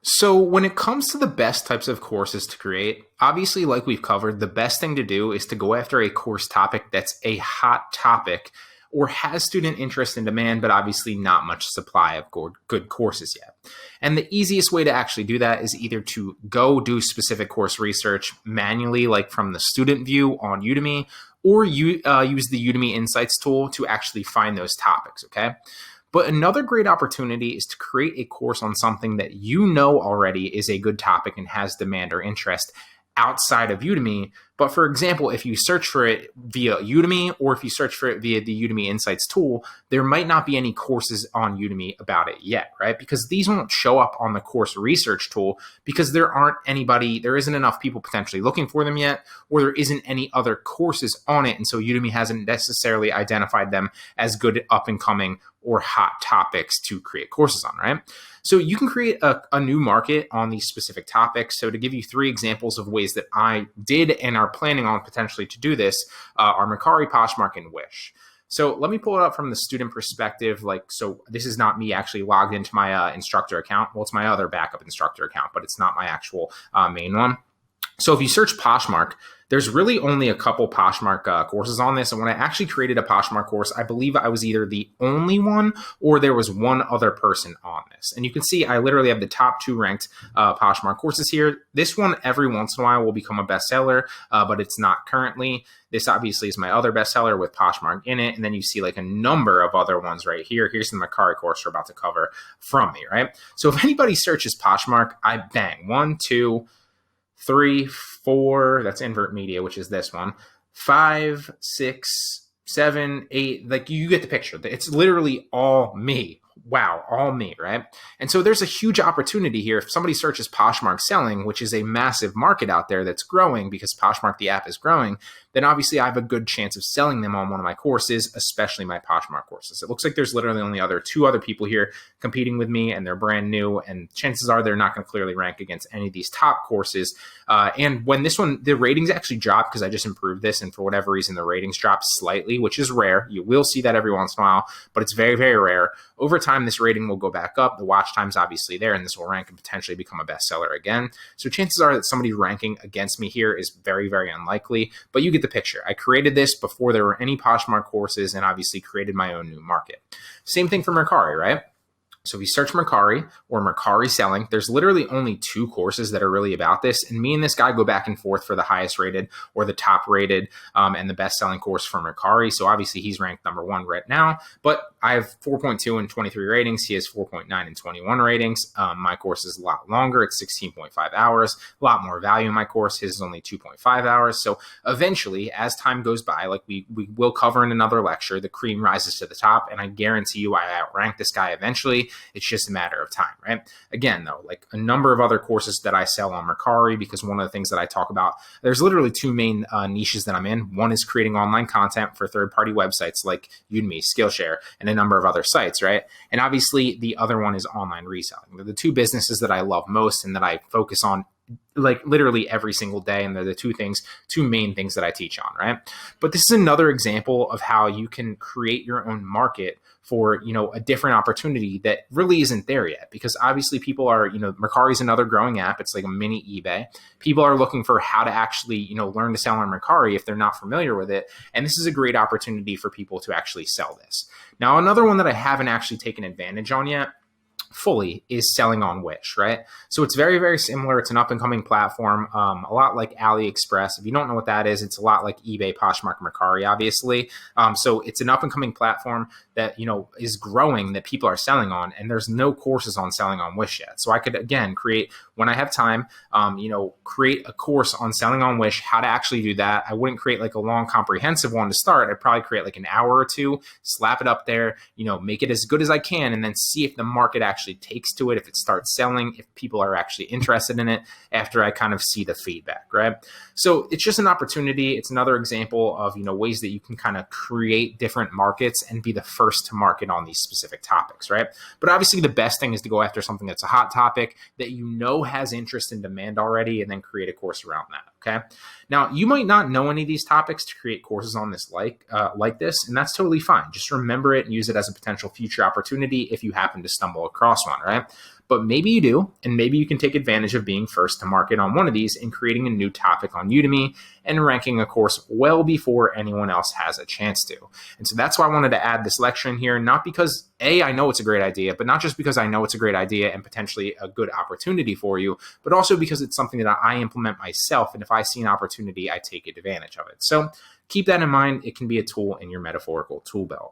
So when it comes to the best types of courses to create, obviously, like we've covered, the best thing to do is to go after a course topic that's a hot topic or has student interest and demand, but obviously not much supply of good courses yet. And the easiest way to actually do that is either to go do specific course research manually, like from the student view on Udemy, or you use the Udemy Insights tool to actually find those topics, okay? But another great opportunity is to create a course on something that you know already is a good topic and has demand or interest outside of Udemy. But for example, if you search for it via Udemy or if you search for it via the Udemy Insights tool, there might not be any courses on Udemy about it yet, right? Because these won't show up on the course research tool because there isn't enough people potentially looking for them yet, or there isn't any other courses on it. And so Udemy hasn't necessarily identified them as good up and coming or hot topics to create courses on, right? So you can create a new market on these specific topics. So to give you 3 examples of ways that I did and are planning on potentially to do this are Mercari, Poshmark, and Wish. So let me pull it up from the student perspective. So this is not me actually logged into my instructor account. Well, it's my other backup instructor account, but it's not my actual main one. So if you search Poshmark, there's really only a couple Poshmark courses on this. And when I actually created a Poshmark course, I believe I was either the only one or there was one other person on this. And you can see I literally have the top 2 ranked Poshmark courses here. This one every once in a while will become a bestseller, but it's not currently. This obviously is my other bestseller with Poshmark in it. And then you see like a number of other ones right here. Here's the Mercari course we're about to cover from me, right? So if anybody searches Poshmark, I bang 1, 2, 3, 4, that's Invert Media, which is this one, 5, 6, 7, 8, like you get the picture. It's literally all me. Wow, all me, right? And so there's a huge opportunity here. If somebody searches Poshmark selling, which is a massive market out there that's growing because Poshmark, the app, is growing, then obviously I have a good chance of selling them on one of my courses, especially my Poshmark courses. It looks like there's literally only 2 other people here competing with me, and they're brand new, and chances are they're not going to clearly rank against any of these top courses. And when this one, the ratings actually dropped because I just improved this, and for whatever reason, the ratings dropped slightly, which is rare. You will see that every once in a while, but it's very, very rare. Over time, this rating will go back up. The watch time's obviously there, and this will rank and potentially become a bestseller again. So chances are that somebody ranking against me here is very, very unlikely, but you get the picture. I created this before there were any Poshmark courses and obviously created my own new market. Same thing for Mercari, right? So if you search Mercari or Mercari selling, there's literally only 2 courses that are really about this. And me and this guy go back and forth for the highest rated or the top rated and the best selling course for Mercari. So obviously he's ranked number 1 right now, but I have 4.2 and 23 ratings. He has 4.9 and 21 ratings. My course is a lot longer. It's 16.5 hours, a lot more value in my course. His is only 2.5 hours. So eventually, as time goes by, like we will cover in another lecture, the cream rises to the top. And I guarantee you I outrank this guy eventually. It's just a matter of time, right? Again, though, like a number of other courses that I sell on Mercari, because one of the things that I talk about, there's literally 2 main niches that I'm in. One is creating online content for third-party websites like Udemy, Skillshare, and a number of other sites, right? And obviously the other one is online reselling. They're the 2 businesses that I love most and that I focus on like literally every single day. And they're the 2 main things that I teach on, right? But this is another example of how you can create your own market for, a different opportunity that really isn't there yet. Because obviously people are, Mercari is another growing app. It's like a mini eBay. People are looking for how to actually, learn to sell on Mercari if they're not familiar with it. And this is a great opportunity for people to actually sell this. Now, another one that I haven't actually taken advantage on yet fully is selling on Wish, right? So it's very, very similar. It's an up and coming platform, a lot like AliExpress. If you don't know what that is, it's a lot like eBay, Poshmark, Mercari, obviously. So it's an up and coming platform that, is growing, that people are selling on, and there's no courses on selling on Wish yet. So I could, again, create, when I have time, create a course on selling on Wish, how to actually do that. I wouldn't create like a long, comprehensive one to start. I'd probably create like an hour or 2, slap it up there, make it as good as I can, and then see if the market actually takes to it, if it starts selling, if people are actually interested in it after I kind of see the feedback, right? So it's just an opportunity. It's another example of, ways that you can kind of create different markets and be the first to market on these specific topics, right? But obviously the best thing is to go after something that's a hot topic that has interest and demand already, and then create a course around that. Okay. Now, you might not know any of these topics to create courses on this like this, and that's totally fine. Just remember it and use it as a potential future opportunity if you happen to stumble across one, right? but maybe you do, and maybe you can take advantage of being first to market on one of these and creating a new topic on Udemy and ranking a course well before anyone else has a chance to. And so that's why I wanted to add this lecture in here, not because I know it's a great idea, but not just because I know it's a great idea and potentially a good opportunity for you, but also because it's something that I implement myself. And if I see an opportunity, I take advantage of it. So keep that in mind. It can be a tool in your metaphorical tool belt.